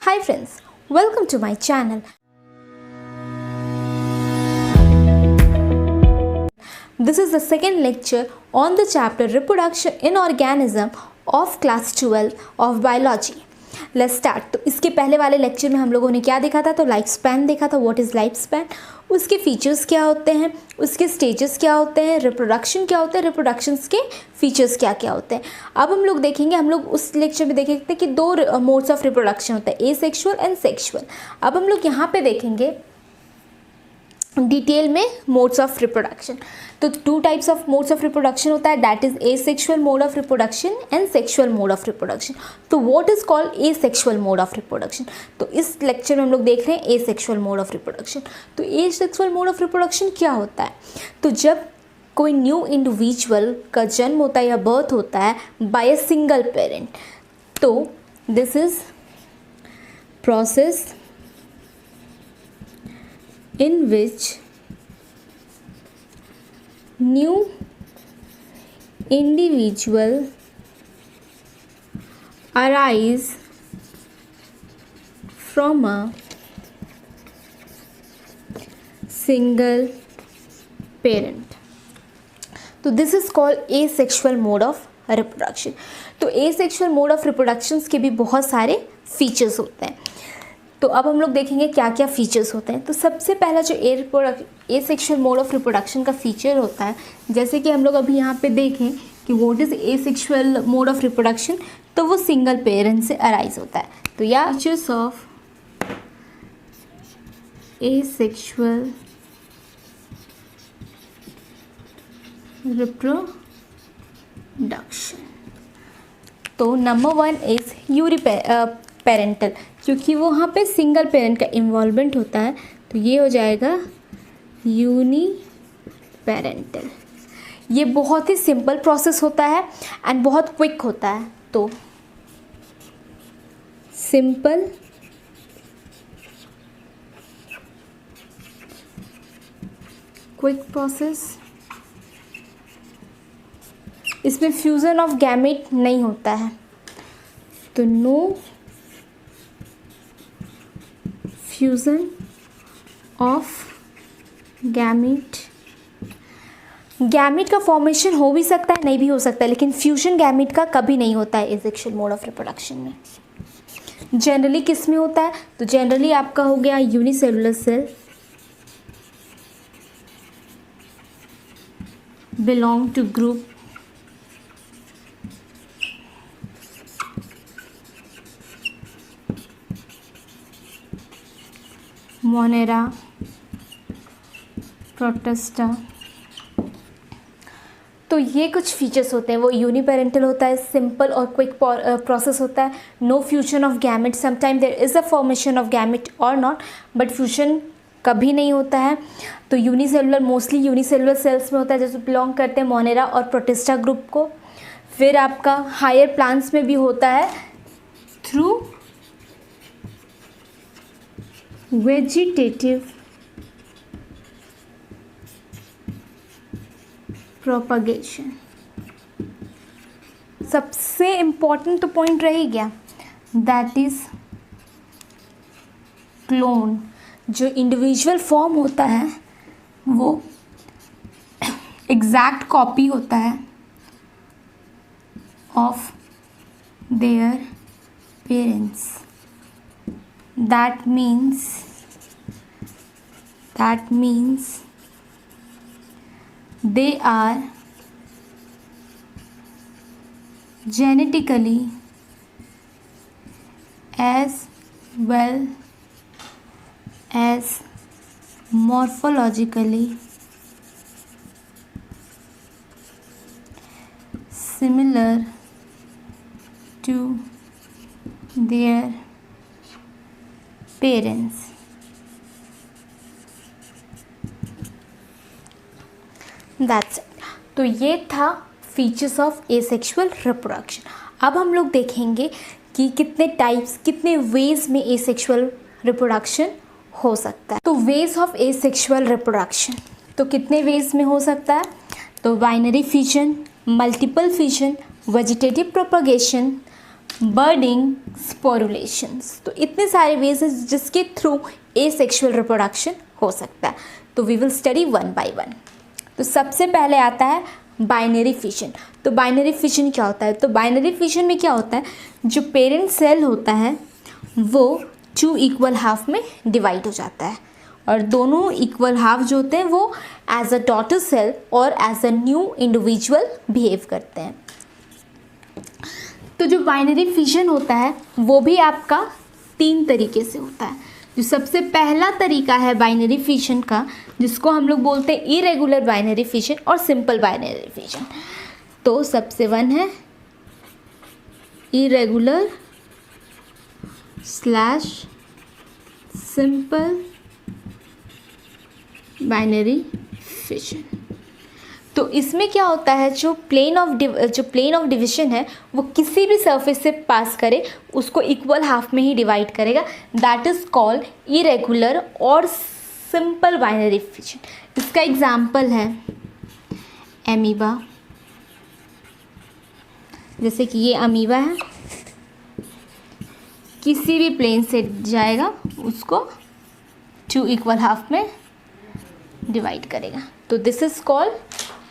Hi friends, welcome to my channel. This is the second lecture on the chapter Reproduction in Organism of class 12 of Biology. Let's start. तो इसके पहले वाले lecture में हम लोगों ने क्या देखा था, तो लाइफ स्पैन देखा था. व्हाट इज़ लाइफ स्पैन, उसके फीचर्स क्या होते हैं, उसके स्टेजेस क्या होते हैं, रिप्रोडक्शन क्या होता है, रिप्रोडक्शंस के फीचर्स क्या क्या होते हैं. अब हम लोग देखेंगे, हम लोग उस लेक्चर में देखेंगे कि दो मोड्स ऑफ रिप्रोडक्शन होता है, एसेक्सुअल एंड सेक्सुअल. अब हम लोग यहाँ पे देखेंगे डिटेल में मोड्स ऑफ रिप्रोडक्शन. तो two types of modes of reproduction होता है, that is asexual mode of reproduction and sexual mode of reproduction. तो what is called asexual mode of reproduction. तो इस लेक्चर में हम लोग देख रहे हैं एसेक्सुअल मोड ऑफ रिप्रोडक्शन. तो एसेक्सुअल मोड ऑफ रिप्रोडक्शन क्या होता है, तो जब कोई न्यू इंडिविजुअल का जन्म होता है या बर्थ होता है बाय अ सिंगल पेरेंट, तो this is process in which new individual arise from a single parent. तो this is called asexual mode of reproduction. तो asexual mode of reproduction के भी बहुत सारे फीचर्स होते हैं. तो अब हम लोग देखेंगे क्या क्या फीचर्स होते हैं. तो सबसे पहला जो एसेक्सुअल मोड ऑफ रिप्रोडक्शन का फीचर होता है, जैसे कि हम लोग अभी यहाँ पे देखें कि what is asexual mode of reproduction, तो वो सिंगल पेरेंट से अराइज होता है. तो या फीचर्स ऑफ एसेक्सुअल रिप्रोडक्शन. तो नंबर 1 इज पेरेंटल, क्योंकि वहाँ पे सिंगल पेरेंट का इन्वॉल्वमेंट होता है, तो ये हो जाएगा यूनी पेरेंटल. ये बहुत ही सिंपल प्रोसेस होता है एंड बहुत क्विक होता है. तो सिंपल क्विक प्रोसेस, इसमें फ्यूज़न ऑफ गैमेट नहीं होता है, तो no fusion of gamete. Gamete का फॉर्मेशन हो भी सकता है, नहीं भी हो सकता है, लेकिन फ्यूजन गैमेट का कभी नहीं होता है एसेक्सुअल मोड ऑफ रिप्रोडक्शन में. जनरली किस में होता है, तो जनरली आपका हो गया unicellular cell belong to group Monera Protista. तो ये कुछ फीचर्स होते हैं, वो यूनिपेरेंटल होता है, सिंपल और क्विक प्रोसेस होता है, no fusion of gamete. Sometime there is a formation of gamete और नॉट, बट फ्यूजन कभी नहीं होता है. तो यूनिसेलुलर, मोस्टली यूनिसेलुलर सेल्स में होता है, जैसे बिलोंग करते हैं मोनेरा और प्रोटिस्टा ग्रुप को. फिर आपका हायर प्लांट्स में भी होता है थ्रू वेजिटेटिव प्रोपगेशन. सबसे इम्पॉर्टेंट तो पॉइंट रह ही गया, दैट इज क्लोन. जो इंडिविजुअल फॉर्म होता है वो एग्जैक्ट कॉपी होता है of their parents. That means they are genetically as well as morphologically similar to their parents. That's it. तो ये था फीचर्स ऑफ एसेक्सुअल रिप्रोडक्शन. अब हम लोग देखेंगे कि कितने टाइप्स, कितने वेज में एसेक्सुअल रिप्रोडक्शन हो सकता है. तो वेज ऑफ एसेक्सुअल रिप्रोडक्शन, तो कितने वेज में हो सकता है, तो binary fission, multiple fission, vegetative propagation, budding, sporulations. तो इतने सारे वेज हैं जिसके थ्रू एसेक्सुअल रिप्रोडक्शन हो सकता है। तो we will study one by one. तो सबसे पहले आता है बाइनरी फिशन। तो बाइनरी फिशन क्या होता है? तो बाइनरी फिशन में क्या होता है, जो पेरेंट सेल होता है वो 2 इक्वल हाफ में डिवाइड हो जाता है और दोनों इक्वल हाफ जो होते हैं वो एज अ डॉटर सेल और as a new individual behave करते हैं। तो जो बाइनरी फिशन होता है वो भी आपका 3 तरीके से होता है। जो सबसे पहला तरीका है बाइनरी फिशन का, जिसको हम लोग बोलते हैं इरेगुलर बाइनरी फिशन और सिंपल बाइनरी फिशन। तो सबसे वन है irregular slash simple binary fission. तो इसमें क्या होता है, जो प्लेन ऑफ डिवीजन है वो किसी भी सरफेस से पास करे उसको इक्वल हाफ में ही डिवाइड करेगा। दैट इज कॉल्ड इरेगुलर और सिंपल बाइनरी फिशन। इसका एग्जाम्पल है अमीबा। जैसे कि ये अमीबा है, किसी भी प्लेन से जाएगा उसको 2 इक्वल हाफ में डिवाइड करेगा। तो this is called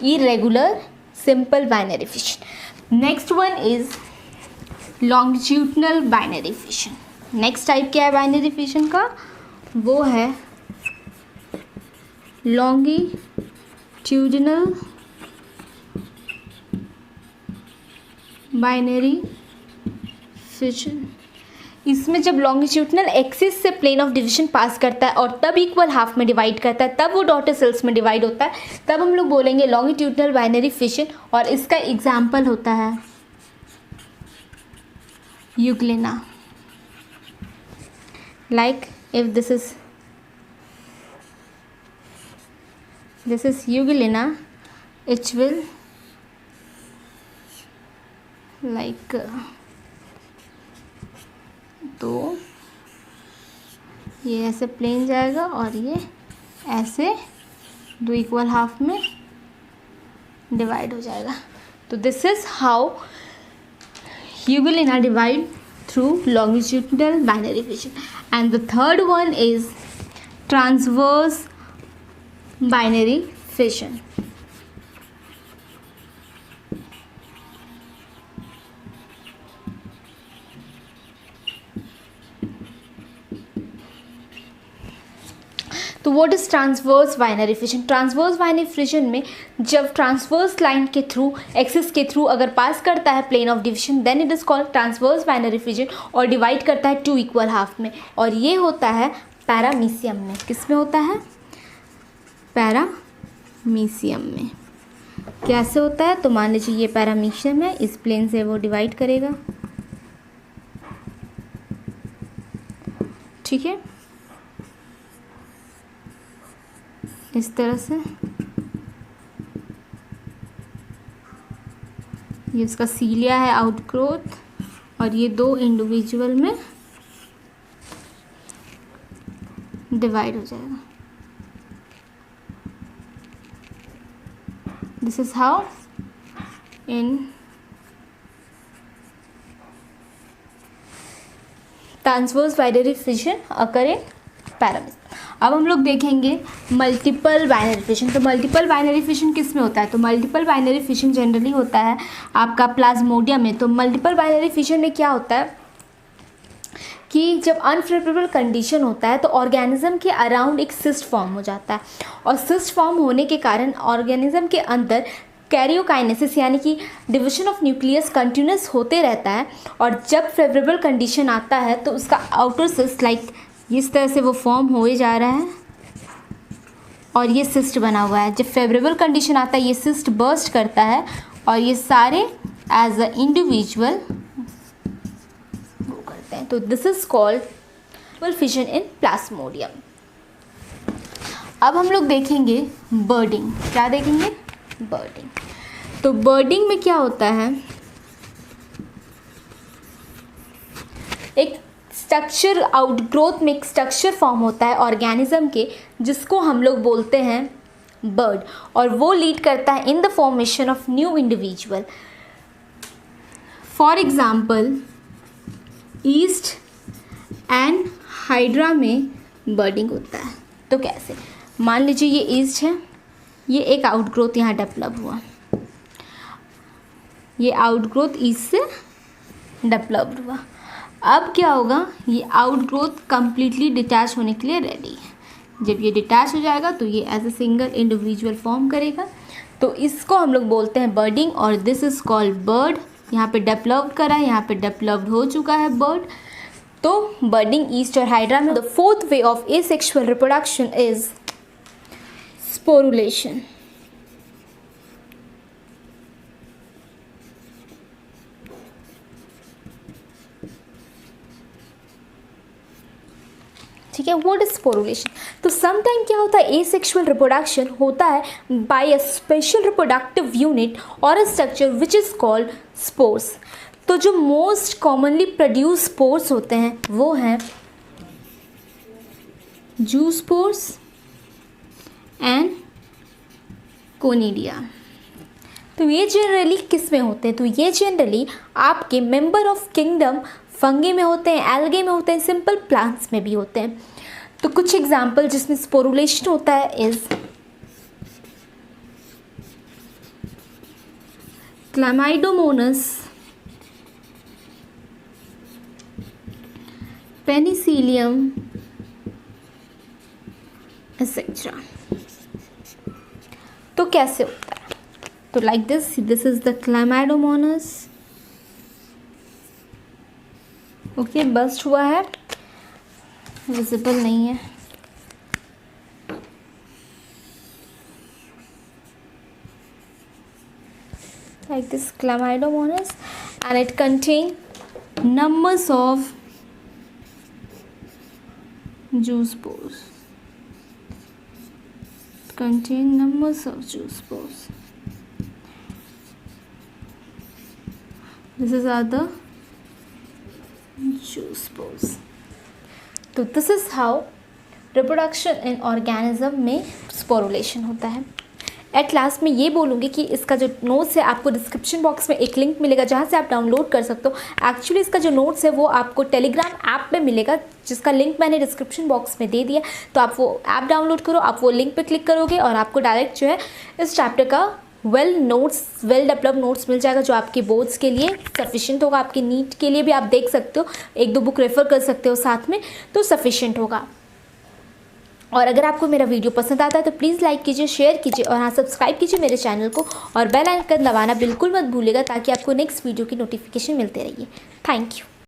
irregular simple binary fission. Next one is longitudinal binary fission. Next type क्या है बाइनरी फिशन का? वो है लॉन्गिट्यूडनल बाइनरी फिशन। इसमें जब लॉन्गिट्यूडनल एक्सिस से प्लेन ऑफ डिवीजन पास करता है और तब इक्वल हाफ में डिवाइड करता है, तब वो डॉटर सेल्स में डिवाइड होता है, तब हम लोग बोलेंगे लॉन्गिट्यूडनल बाइनरी फिशन। और इसका एग्जाम्पल होता है Euglena. Like if this is Euglena, it will like, तो ये ऐसे प्लेन जाएगा और ये ऐसे 2 इक्वल हाफ में डिवाइड हो जाएगा। तो this is how euglena divide through longitudinal binary fission. And the third one is transverse binary fission. तो what is transverse binary fission? Transverse binary fission में जब ट्रांसवर्स लाइन के थ्रू, एक्सिस के through अगर pass करता है plane of division, then it is called transverse binary fission और divide करता है 2 इक्वल हाफ में। और ये होता है पैरामीशियम में। किस में होता है? पैरामीशियम में। कैसे होता है? तो मान लीजिए ये पैरामीशियम है, इस प्लेन से वो डिवाइड करेगा, ठीक है, इस तरह से। ये उसका सीलिया है, आउटग्रोथ, और ये 2 इंडिविजुअल में डिवाइड हो जाएगा। This is how in transverse binary fission occur in paramecium. अब हम लोग देखेंगे मल्टीपल बाइनरी फिशन। तो मल्टीपल बाइनरी फिशन किस में होता है? तो मल्टीपल बाइनरी फिशन जनरली होता है आपका प्लाज्मोडियम में। तो मल्टीपल बाइनरी फिशन में क्या होता है कि जब अनफेवरेबल कंडीशन होता है तो ऑर्गेनिज्म के अराउंड एक सिस्ट फॉर्म हो जाता है, और सिस्ट फॉर्म होने के कारण ऑर्गेनिज्म के अंदर कैरियोकाइनेसिस यानी कि डिवीजन ऑफ न्यूक्लियस कंटिन्यूस होते रहता है। और जब फेवरेबल कंडीशन आता है तो उसका आउटर सिस्ट लाइक इस तरह से वो फॉर्म हो जा रहा है और ये सिस्ट बना हुआ है। जब फेवरेबल कंडीशन आता है ये सिस्ट बर्स्ट करता है और ये सारे एज अ इंडिविजुअल वो करते हैं। तो this is called fission in Plasmodium. अब हम लोग देखेंगे बर्डिंग। क्या देखेंगे? बर्डिंग। तो बर्डिंग में क्या होता है, एक स्ट्रक्चर, आउटग्रोथ में एक स्ट्रक्चर फॉर्म होता है ऑर्गेनिज्म के, जिसको हम लोग बोलते हैं बर्ड, और वो लीड करता है in the formation of new individual. For example east and hydra में बर्डिंग होता है। तो कैसे, मान लीजिए ये ईस्ट है, ये एक आउटग्रोथ यहाँ डेवलप हुआ, ये आउटग्रोथ ईस्ट से डेवलप हुआ। अब क्या होगा, ये आउटग्रोथ कंप्लीटली डिटैच होने के लिए रेडी है। जब ये डिटैच हो जाएगा तो ये as a single individual form करेगा, तो इसको हम लोग बोलते हैं बर्डिंग, और दिस इज कॉल्ड बर्ड। यहाँ पे डेवलप्ड करा है, यहाँ पे डेवलप्ड हो चुका है बर्ड। तो बर्डिंग ईस्ट और हाइड्रा में। The fourth way of asexual reproduction is sporulation. ठीक है, व्हाट इज स्पोरुलेशन? तो समटाइम क्या होता है, एसेक्सुअल रिप्रोडक्शन होता है by a special reproductive unit और a structure which is called spores. तो जो मोस्ट कॉमनली प्रोड्यूस स्पोर्स होते हैं वो हैं जूस्पोर्स एंड कोनिडिया। तो ये जनरली किस में होते हैं? तो ये जनरली आपके मेंबर ऑफ किंगडम फंगी में होते हैं, एल्गे में होते हैं, सिंपल प्लांट्स में भी होते हैं। तो कुछ एग्जाम्पल जिसमें स्पोरुलेशन होता है इज क्लैमाइडोमोनास, पेनिसिलियम एसेट्रा। तो कैसे होता है? तो like this is the chlamydomonas. Okay, burst हुआ है, विजिबल नहीं है। Like this Chlamydomonas, and it contain numbers of zoospores. Contain numbers of zoospores. This is other zoospores. तो this is how reproduction in organism में sporulation होता है। At last में ये बोलूँगी कि इसका जो नोट्स है आपको डिस्क्रिप्शन बॉक्स में एक लिंक मिलेगा जहाँ से आप डाउनलोड कर सकते हो। एक्चुअली इसका जो नोट्स है वो आपको टेलीग्राम ऐप में मिलेगा, जिसका लिंक मैंने डिस्क्रिप्शन बॉक्स में दे दिया। तो आप वो ऐप डाउनलोड करो, आप वो लिंक पे क्लिक करोगे और आपको डायरेक्ट जो है इस चैप्टर का वेल डेवलप्ड नोट्स मिल जाएगा, जो आपके बोर्ड्स के लिए सफिशिएंट होगा। आपके नीट के लिए भी आप देख सकते हो, एक दो बुक रेफ़र कर सकते हो साथ में, तो सफिशिएंट होगा। और अगर आपको मेरा वीडियो पसंद आता है तो प्लीज़ लाइक कीजिए, शेयर कीजिए और हाँ सब्सक्राइब कीजिए मेरे चैनल को, और बेल आइकन दबाना बिल्कुल मत भूलिएगा ताकि आपको नेक्स्ट वीडियो की नोटिफिकेशन मिलते रहिए। Thank you.